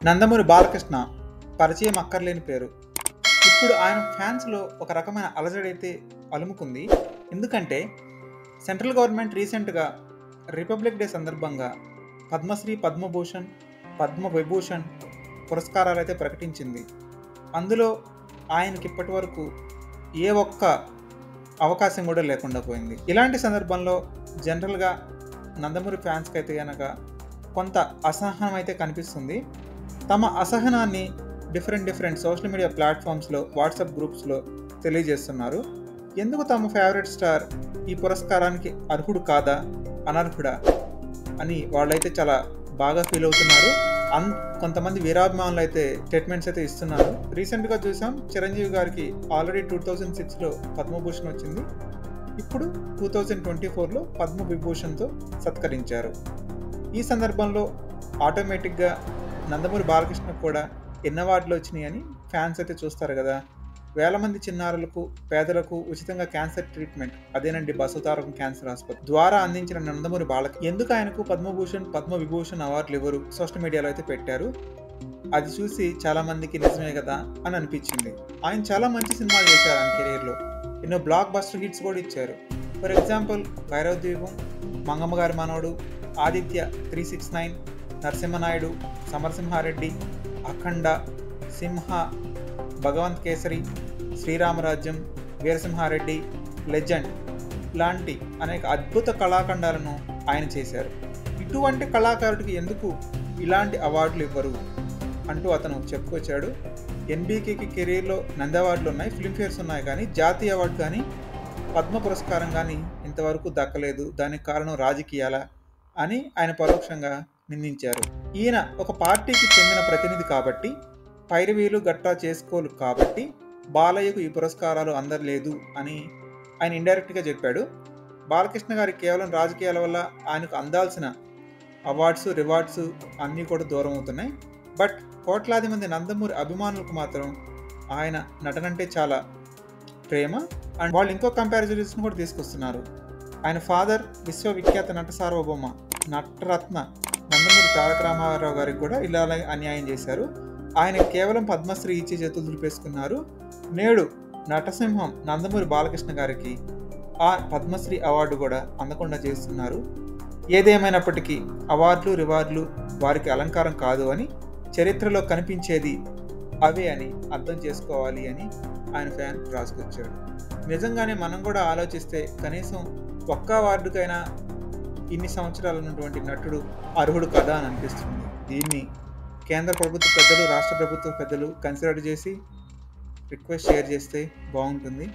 నందమూరి బాలకృష్ణ పరిచయం అక్కర్లేని పేరు. ఇప్పుడు ఆయన ఫ్యాన్స్లో ఒక రకమైన అలజడి అయితే అలుముకుంది. ఎందుకంటే సెంట్రల్ గవర్నమెంట్ రీసెంట్గా రిపబ్లిక్ డే సందర్భంగా పద్మశ్రీ, పద్మభూషణ్, పద్మవిభూషణ్ పురస్కారాలు అయితే ప్రకటించింది. అందులో ఆయనకి ఇప్పటి వరకు ఏ ఒక్క అవకాశం కూడా లేకుండా పోయింది. ఇలాంటి సందర్భంలో జనరల్గా నందమూరి ఫ్యాన్స్కి అయితే కనుక కొంత అసహనం అయితే కనిపిస్తుంది. తమ అసహనాన్ని డిఫరెంట్ సోషల్ మీడియా ప్లాట్ఫామ్స్లో, వాట్సాప్ గ్రూప్స్లో తెలియజేస్తున్నారు. ఎందుకు తమ ఫేవరెట్ స్టార్ ఈ పురస్కారానికి అర్హుడు కాదా, అనర్హుడా అని వాళ్ళైతే చాలా బాగా ఫీల్ అవుతున్నారు. కొంతమంది వీరాభిమానులు అయితే స్టేట్మెంట్స్ అయితే ఇస్తున్నారు. రీసెంట్గా చూసాం, చిరంజీవి గారికి ఆల్రెడీ 2006లో పద్మభూషణ్ వచ్చింది. ఇప్పుడు 2024లో పద్మవిభూషణ్తో సత్కరించారు. ఈ సందర్భంలో ఆటోమేటిక్గా నందమూరి బాలకృష్ణకు కూడా ఎన్ని అవార్డులు వచ్చినాయని ఫ్యాన్స్ అయితే చూస్తారు కదా. వేల మంది చిన్నారులకు, పేదలకు ఉచితంగా క్యాన్సర్ ట్రీట్మెంట్, అదేనండి బసవతారకం క్యాన్సర్ ఆసుపత్రి ద్వారా అందించిన నందమూరి బాలకృష్ణ ఎందుకు ఆయనకు పద్మభూషణ్, పద్మవిభూషణ్ అవార్డులు ఇవ్వరు సోషల్ మీడియాలో అయితే పెట్టారు. అది చూసి చాలా మందికి నిజమే కదా అని అనిపించింది. ఆయన చాలా మంచి సినిమాలు చేశారు ఆయన కెరీర్లో. ఎన్నో బ్లాక్ బస్టర్ హిట్స్ కూడా ఇచ్చారు. ఫర్ ఎగ్జాంపుల్ భైరవ ద్వీపం, మంగమ్మ గారి మనవడు, ఆదిత్య, 369, నరసింహనాయుడు, సమరసింహారెడ్డి, అఖండ, సింహ, భగవంత్ కేసరి, శ్రీరామరాజ్యం, వీరసింహారెడ్డి, లెజెండ్ లాంటి అనేక అద్భుత కళాఖండాలను ఆయన చేశారు. ఇటువంటి కళాకారుడికి ఎందుకు ఇలాంటి అవార్డులు ఇవ్వరు అంటూ అతను చెప్పుకొచ్చాడు. ఎన్బీకేకి కెరీర్లో నంది అవార్డులు ఉన్నాయి, ఫిల్మ్ఫేర్స్ ఉన్నాయి, కానీ జాతీయ అవార్డు కానీ పద్మ పురస్కారం కానీ ఇంతవరకు దక్కలేదు. దానికి కారణం రాజకీయాల అని ఆయన పరోక్షంగా నిందించారు. ఈయన ఒక పార్టీకి చెందిన ప్రతినిధి కాబట్టి, పైరవీలు గట్టా చేసుకోలు కాబట్టి బాలయ్యకు ఈ పురస్కారాలు అందలేదు అని ఆయన ఇండైరెక్ట్గా చెప్పాడు. బాలకృష్ణ గారి కేవలం రాజకీయాల వల్ల ఆయనకు అందాల్సిన అవార్డ్స్, రివార్డ్స్ అన్నీ కూడా దూరం అవుతున్నాయి. బట్ కోట్లాది మంది నందమూరి అభిమానులకు మాత్రం ఆయన నటనంటే చాలా ప్రేమ. అండ్ వాళ్ళు ఇంకో కంపారిజన్స్ కూడా తీసుకొస్తున్నారు. ఆయన ఫాదర్ విశ్వవిఖ్యాత నట సార్వభౌమ, నటరత్న నందమూరి తారక రామారావు గారికి కూడా ఇలా అన్యాయం చేశారు. ఆయన కేవలం పద్మశ్రీ ఇచ్చి చేతులు దులిపేసుకున్నారు. నేడు నటసింహం నందమూరి బాలకృష్ణ గారికి ఆ పద్మశ్రీ అవార్డు కూడా అందకుండా చేస్తున్నారు. ఏదేమైనప్పటికీ అవార్డులు, రివార్డులు వారికి అలంకారం కాదు అని, చరిత్రలో కనిపించేది అవే అని అర్థం చేసుకోవాలి అని ఆయన ఫ్యాన్ రాసుకొచ్చాడు. నిజంగానే మనం కూడా ఆలోచిస్తే కనీసం ఒక్క అవార్డుకైనా ఇన్ని సంవత్సరాలు ఉన్నటువంటి నటుడు అర్హుడు కదా అని అనిపిస్తుంది. దీన్ని కేంద్ర ప్రభుత్వ పెద్దలు, రాష్ట్ర ప్రభుత్వ పెద్దలు కన్సిడర్ చేసి రిక్వెస్ట్ షేర్ చేస్తే బాగుంటుంది.